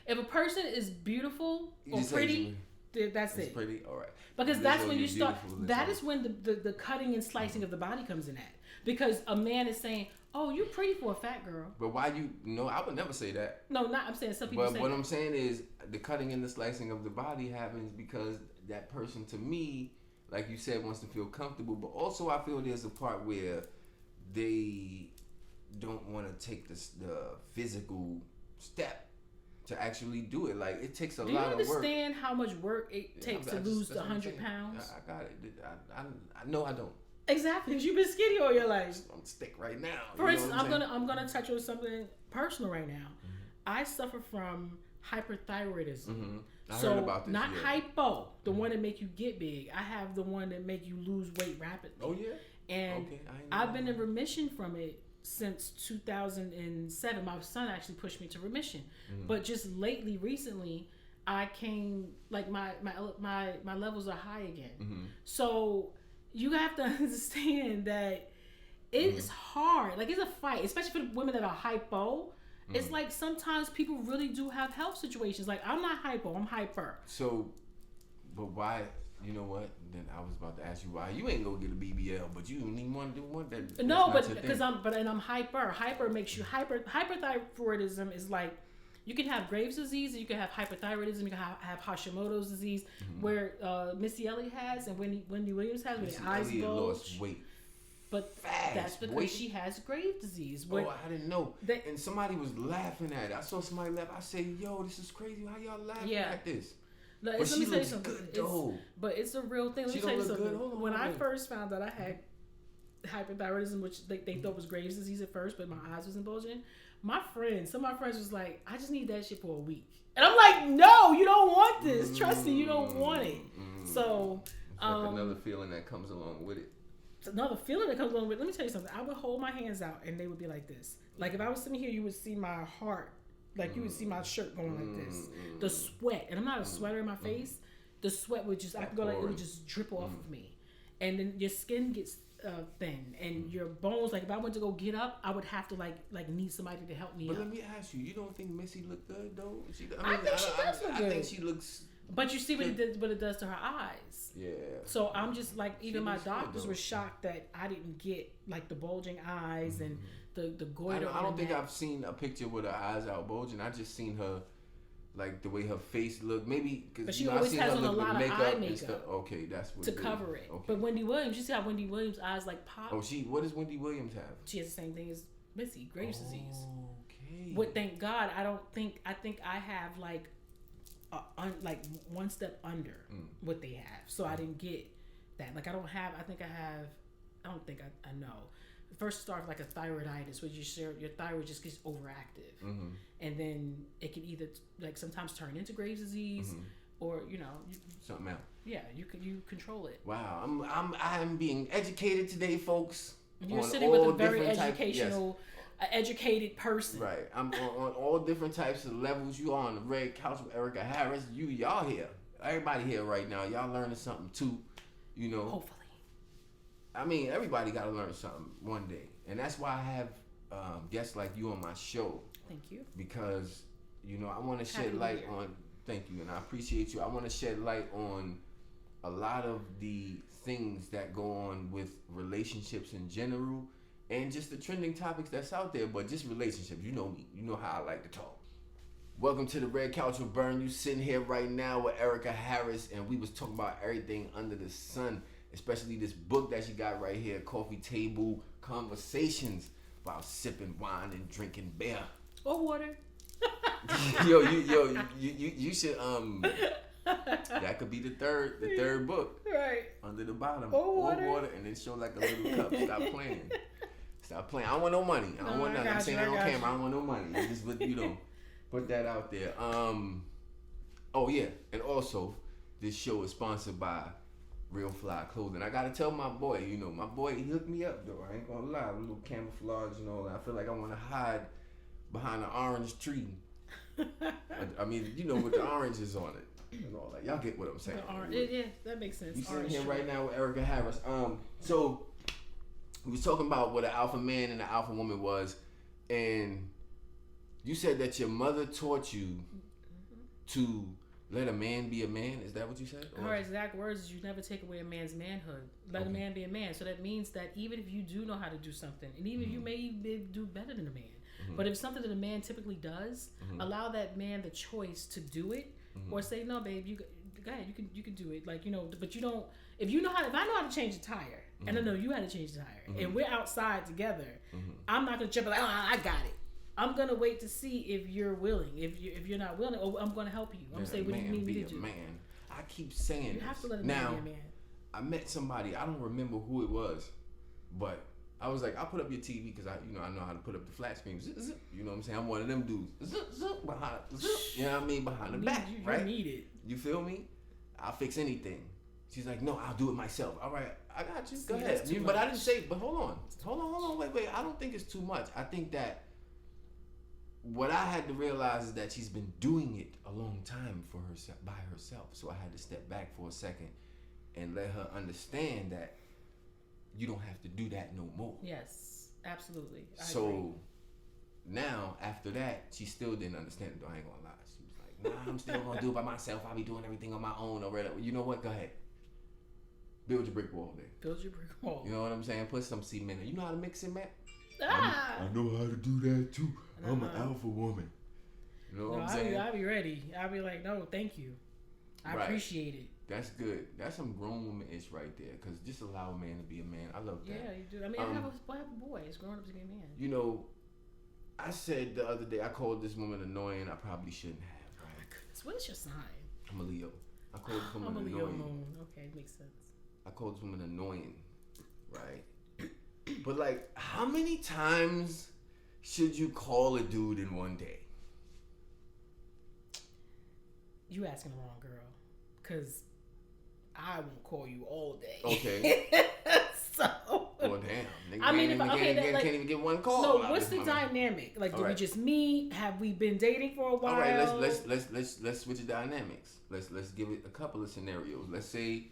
If a person is beautiful or pretty, that's it. Pretty, all right. Because that's when you start. That is when the cutting and slicing of the body comes in at. because a man is saying, "Oh, you're pretty for a fat girl." But why you? No, I would never say that. No, not. I'm saying some people. But what I'm saying is the cutting and the slicing of the body happens because that person, to me, like you said, wants to feel comfortable. But also, I feel there's a part where they don't want to take the physical step to actually do it. Like, it takes a lot of work. Do you understand how much work it takes to lose the 100 pounds? I got it. I know I don't. Exactly, because you've been skinny all your life. I'm sick right now. For instance, I'm gonna touch on something personal right now. I suffer from hyperthyroidism. I heard about this. Not hypo, the one that make you get big. I have the one that make you lose weight rapidly. Oh yeah. And I've been in remission from it since 2007. My son actually pushed me to remission. But just recently, I came, like, my levels are high again. So you have to understand that it's hard. Like, it's a fight, especially for the women that are hypo. It's like sometimes people really do have health situations. Like, I'm not hypo, I'm hyper. So, but why? You know what? Then I was about to ask you why you ain't gonna get a BBL, but you don't even want to do one. No, but because I'm hyper. Hyper makes you hyperthyroidism is like, you can have Graves' disease, you can have hyperthyroidism, you can have Hashimoto's disease, where Missy Elliott has and Wendy Williams has, where their eyes bulge. Lost weight. But that's because she has Graves' disease. I didn't know. And somebody was laughing at it. I saw somebody laugh. I said, "Yo, this is crazy. How y'all laughing at this?" No, but she looks good, though. But it's a real thing. Let me tell you something. When I first found out I had hyperthyroidism, which they thought was Graves' disease at first, but my eyes wasn't bulging, some of my friends was like, "I just need that shit for a week." And I'm like, "No, you don't want this. Trust me, you don't want it." So it's like another feeling that comes along with it. Another feeling that comes along with it. Let me tell you something. I would hold my hands out and they would be like this. Like, if I was sitting here, you would see my heart. Like, you would see my shirt going like this. The sweat, and I'm not a sweater in my face. The sweat would just, I could go like, it would just drip off of me. And then your skin gets thin, and your bones, like, if I went to go get up, I would have to like need somebody to help me up. But let me ask you don't think Missy looked good though? I think she does look good. I think she looks. But you see what it does to her eyes. Yeah. So I'm just like, even my doctors were shocked that I didn't get like the bulging eyes and the goiter. I don't think I've seen a picture with her eyes out bulging. I just seen her, like, the way her face looked. Maybe because she always has on a lot of eye makeup. Okay, that's what to cover it. Okay. But Wendy Williams, you see how Wendy Williams' eyes like pop? Oh, what does Wendy Williams have? She has the same thing as Missy, Graves' disease. Okay. But thank God, I think I have like one step under what they have. So I didn't get that. Like, I don't think I know. First start with like a thyroiditis, where your thyroid just gets overactive, and then it can either like sometimes turn into Graves' disease, or something else. Yeah, you control it. Wow, I'm being educated today, folks. You're sitting with a very educational, educated person. Right, I'm on all different types of levels. You are on the Red Couch with Erica Harris. Y'all here, everybody here right now. Y'all learning something too, Hopefully. I mean, everybody got to learn something one day. And that's why I have guests like you on my show. Thank you. Because, I want to shed light on... Thank you, and I appreciate you. I want to shed light on a lot of the things that go on with relationships in general and just the trending topics that's out there, but just relationships. You know me. You know how I like to talk. Welcome to the Red Couch with Burn. You sitting here right now with Erica Harris, and we was talking about everything under the sun. Especially this book that she got right here, Coffee Table Conversations, about sipping wine and drinking beer. Or water. you should that could be the third book. Right. Under the bottom. Or water. And then show like a little cup. Stop playing. I don't want no money. I don't want nothing. I'm saying that on camera. I don't want no money. Just put that out there. Oh yeah. And also, this show is sponsored by Real Fly Clothing. I gotta tell my boy, my boy, he hooked me up though. I ain't gonna lie, a little camouflage and all that. I feel like I wanna hide behind an orange tree. I mean, with the oranges on it and all that. Y'all get what I'm saying. Yeah, that makes sense. We sitting here right now with Erica Harris. So we was talking about what an alpha man and an alpha woman was, and you said that your mother taught you to Let a man be a man. Is that what you said? Her exact words is, you never take away a man's manhood. Let a man be a man. So that means that even if you do know how to do something, and even if you may do better than a man, but if something that a man typically does, allow that man the choice to do it, or say, no, babe, you go ahead, you can do it. Like, you know, but you don't. If I know how to change a tire, and I know you had to change the tire, and we're outside together, I'm not gonna jump like, oh, I got it. I'm gonna wait to see if you're willing. If you're not willing, I'm gonna help you. I'm gonna say, what do you need me to do? Man, I keep saying you have to let a man be a man. I met somebody. I don't remember who it was, but I was like, I'll put up your TV because I know how to put up the flat screen. Zip, zip. You know what I'm saying? I'm one of them dudes. Zip, zip, behind, zip. You know what I mean? Behind the back, right? You need it. You feel me? I'll fix anything. She's like, no, I'll do it myself. All right, I got you. Go ahead. But I didn't say. But hold on. Wait. I don't think it's too much. I think that what I had to realize is that she's been doing it a long time for herself, by herself. So I had to step back for a second and let her understand that you don't have to do that no more. Yes, absolutely. I so agree. Now, after that, she still didn't understand it, though. I ain't gonna lie. She was like, nah, I'm still gonna do it by myself. I'll be doing everything on my own or whatever. You know what? Go ahead. Build your brick wall then. Build your brick wall. You know what I'm saying? Put some cement in. You know how to mix it, man? Ah! I know how to do that too. I'm an alpha woman. You know what I'm saying? I'll be ready. I'll be like, no, thank you. I appreciate it. That's good. That's some grown woman-ish right there. Because just allow a man to be a man. I love that. Yeah, you do. I mean, I have a boy. It's grown up to be a man. You know, I said the other day, I called this woman annoying. I probably shouldn't have. Right? Oh my goodness. What is your sign? I'm a Leo. I called this woman I'm a annoying. Leo moon. Okay, makes sense. I called this woman annoying. Right? But like, how many times should you call a dude in one day? You asking the wrong girl. Because I won't call you all day. Okay. So. Well, damn. I mean, can't even get one call. No, what's the dynamic? Like, do we just meet? Have we been dating for a while? All right, let's switch the dynamics. Let's give it a couple of scenarios. Let's say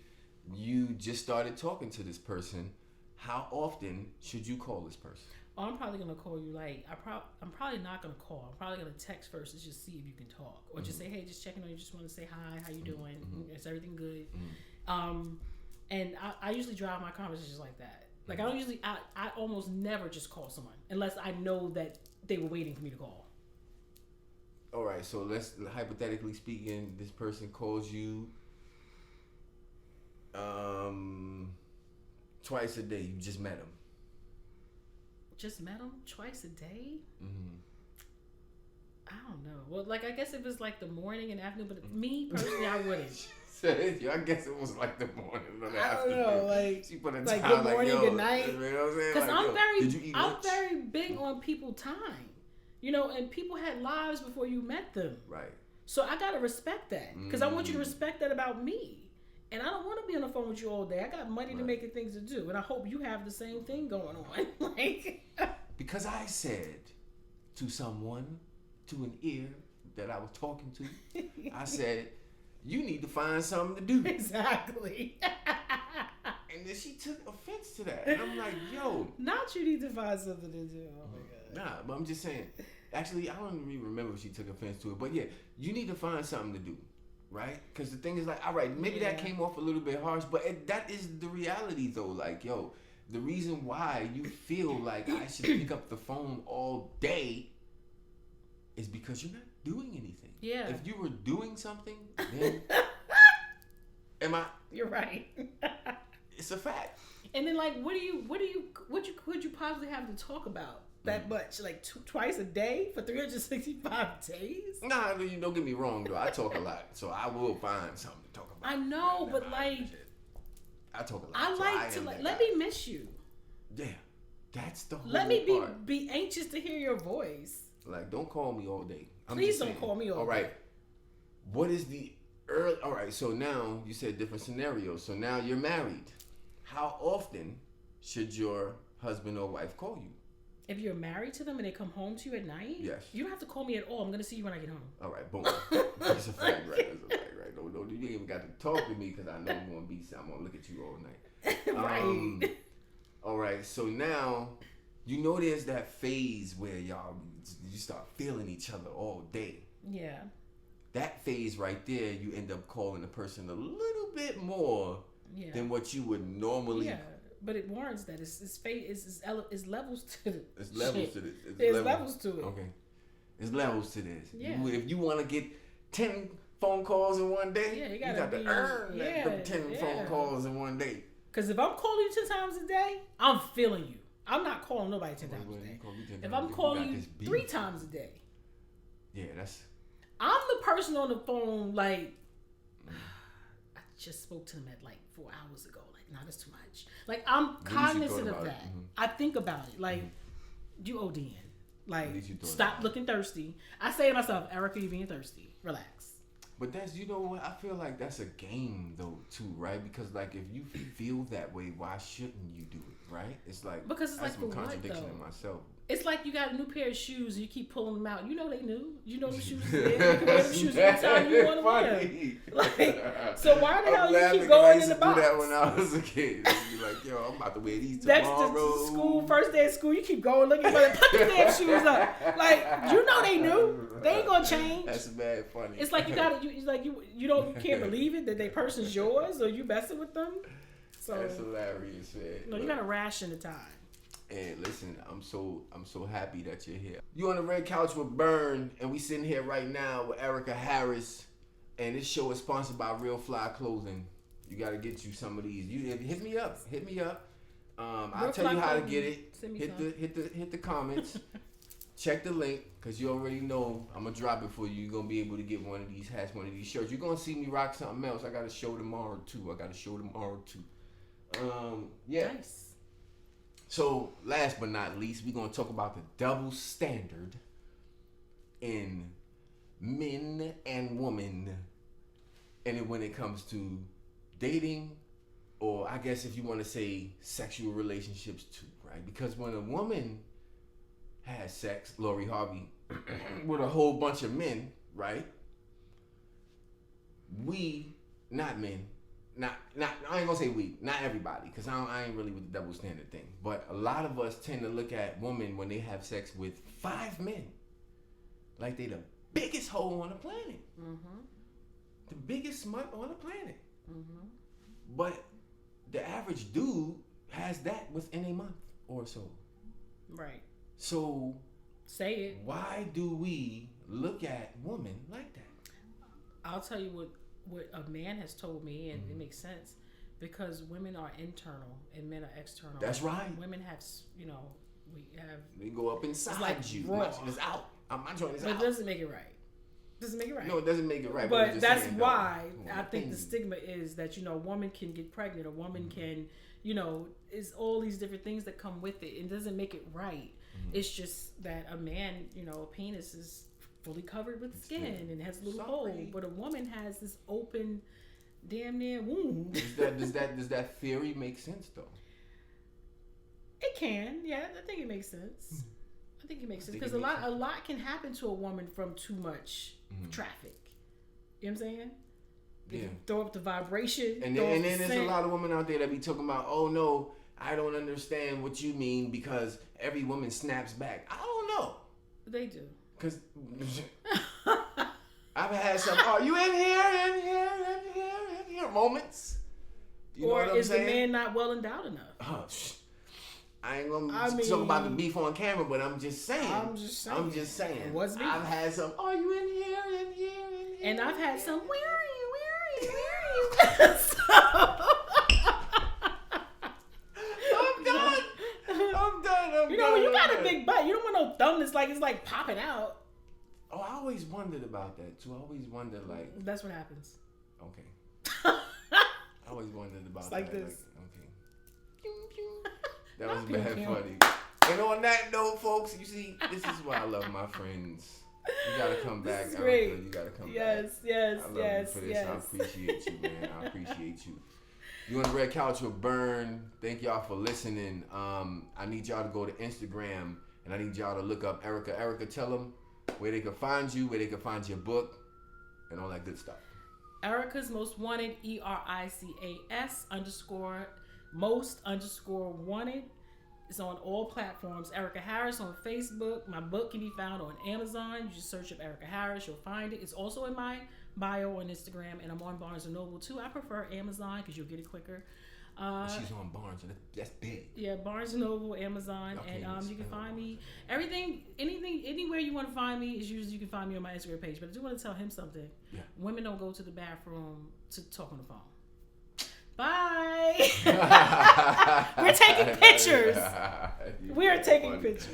you just started talking to this person. How often should you call this person? Oh, I'm probably gonna call you. Like, I'm probably not gonna call. I'm probably gonna text first to just see if you can talk, or just say, hey, just checking on you. Just want to say hi. How you doing? Is everything good? And I usually drive my conversations like that. Like, I don't usually. I almost never just call someone unless I know that they were waiting for me to call. All right. So let's hypothetically speaking, this person calls you twice a day. You just met him. Just met him twice a day? I don't know. Well, like, I guess if it's like the morning and afternoon, but me personally, I wouldn't. I guess it was like the morning or the afternoon. I don't know, like, she put a like time, good morning, like, good night. You know what I'm saying? Because like, I'm very big on people time. You know, and people had lives before you met them. Right. So I gotta respect that. Because I want you to respect that about me. And I don't want to be on the phone with you all day. I got money to make things to do. And I hope you have the same thing going on. Like, because I said to someone, to an ear that I was talking to, I said, you need to find something to do. Exactly. And then she took offense to that. And I'm like, yo. Not you need to find something to do. Oh my God. Nah, but I'm just saying. Actually, I don't even remember if she took offense to it. But yeah, you need to find something to do. Right? Because the thing is like, all right, maybe that came off a little bit harsh, but that is the reality though. Like, yo, the reason why you feel like I should pick up the phone all day is because you're not doing anything. Yeah. If you were doing something, then You're right. It's a fact. And then, like, what could you possibly have to talk about that much? Like, twice a day for 365 days? Nah, don't get me wrong though. I talk a lot, so I will find something to talk about. I know, but like, I talk a lot. I like to let me miss you. Yeah, that's the whole Let me part. be anxious to hear your voice. Like, don't call me all day. Please don't call me all day. All right. What is the early? All right. So now you said different scenarios. So now you're married. How often should your husband or wife call you? If you're married to them and they come home to you at night, yes, you don't have to call me at all. I'm gonna see you when I get home. All right, boom. That's a fact, right? That's a fact, right? No, you ain't even got to talk to me because I know I'm gonna look at you all night. Right. All right. So now, you know, there's that phase where you start feeling each other all day. Yeah. that phase right there, you end up calling the person a little bit more than what you would normally. Yeah, but it warrants that. It's levels to it. It's levels to this. There's levels to it. Okay. There's levels to this. Yeah. If you want to get 10 phone calls in one day, you got to earn them 10 phone calls in one day. Because if I'm calling you 10 times a day, I'm feeling you. I'm not calling nobody 10 times a day. If I'm calling you 3 times a day. Yeah, that's... I'm the person on the phone, like, I just spoke to him at like 4 hours ago. Like, nah, that's too much. Like, I'm cognizant of that. Mm-hmm. I think about it. Like, you ODing. Like, stop looking thirsty. I say to myself, Erica, you being thirsty. Relax. But that's, you know what, I feel like that's a game though too, right? Because like if you feel that way, why shouldn't you do it, right? It's like, because it's that's like a contradiction in myself. It's like you got a new pair of shoes and you keep pulling them out. You know they new. You know the shoes there. You can wear them shoes anytime you want to wear. Like, so why the hell you keep going in the box? I used to do that when I was a kid. I'd be like, yo, I'm about to wear these tomorrow. Next to school, first day of school, you keep going looking for them. Put the damn shoes up. Like, you know they new. They ain't gonna change. That's bad funny. It's like you can't believe it that they person's yours or you messing with them. So that's hilarious, man. No, you gotta ration the time. And listen, I'm so happy that you're here. You on the Red Couch with Burn, and we sitting here right now with Erica Harris, and this show is sponsored by Real Fly Clothing. You gotta get you some of these. You hit me up. I'll tell you how to get it. Hit the comments. Check the link, cause you already know I'm gonna drop it for you. You're gonna be able to get one of these hats, one of these shirts. You're gonna see me rock something else. I got a show tomorrow too. Yeah. Nice. So, last but not least, we're going to talk about the double standard in men and women. And when it comes to dating, or I guess if you want to say sexual relationships too, right? Because when a woman has sex, Lori Harvey, with a whole bunch of men, right? We, not men, Not I ain't gonna say we, not everybody, because I ain't really with the double standard thing. But a lot of us tend to look at women when they have sex with 5 men like they the biggest hoe on the planet. Mm-hmm. The biggest smut on the planet. Mm-hmm. But the average dude has that within a month or so. Right. So say it. Why do we look at women like that? I'll tell you what a man has told me, and it makes sense, because women are internal and men are external. That's right. Women have, they go up inside like you. Raw. My joint is out. My joint is out. But it doesn't make it right. No, it doesn't make it right. But that's why I think the stigma is that, a woman can get pregnant, a woman can, is all these different things that come with it. It doesn't make it right. Mm-hmm. It's just that a man, a penis is fully covered with skin and has a little hole, but a woman has this open, damn near wound. Does that theory make sense though? It can, yeah. I think it makes sense. I think it makes sense because a lot can happen to a woman from too much traffic. You know what I'm saying? Yeah. You throw up the vibration, and then there's a lot of women out there that be talking about, oh no, I don't understand what you mean because every woman snaps back. I don't know. They do. Because I've had some, are you in here moments? You know or what I'm is saying? the man not well endowed enough? I ain't gonna talk about the beef on camera, but I'm just saying. What's beef? I've had some, are you in here? And I've had some, where are you? When you got a big butt, you don't want no thumb that's like, it's like popping out. Oh, I always wondered about that too. I always wondered like. That's what happens. Okay. I always wondered about it's like that. This. Okay. That was bad funny. And on that note, folks, you see, this is why I love my friends. You gotta come back, Erica. Great. You gotta come back. Yes. I love you for this. I appreciate you, man. I appreciate you. You on the Red Couch with Burn. Thank y'all for listening. I need y'all to go to Instagram and I need y'all to look up Erica. Erica, tell them where they can find you, where they can find your book, and all that good stuff. Erica's Most Wanted, ERICAS _most_wanted. It's on all platforms. Erica Harris on Facebook. My book can be found on Amazon. You just search up Erica Harris. You'll find it. It's also in my bio on Instagram, and I'm on Barnes & Noble too. I prefer Amazon because you'll get it quicker. She's on Barnes, and that's big. Yeah, Barnes & Noble, Amazon, and you can find me. Anywhere you want to find me is usually you can find me on my Instagram page. But I do want to tell him something. Yeah. Women don't go to the bathroom to talk on the phone. Bye. We're taking pictures. We are taking pictures.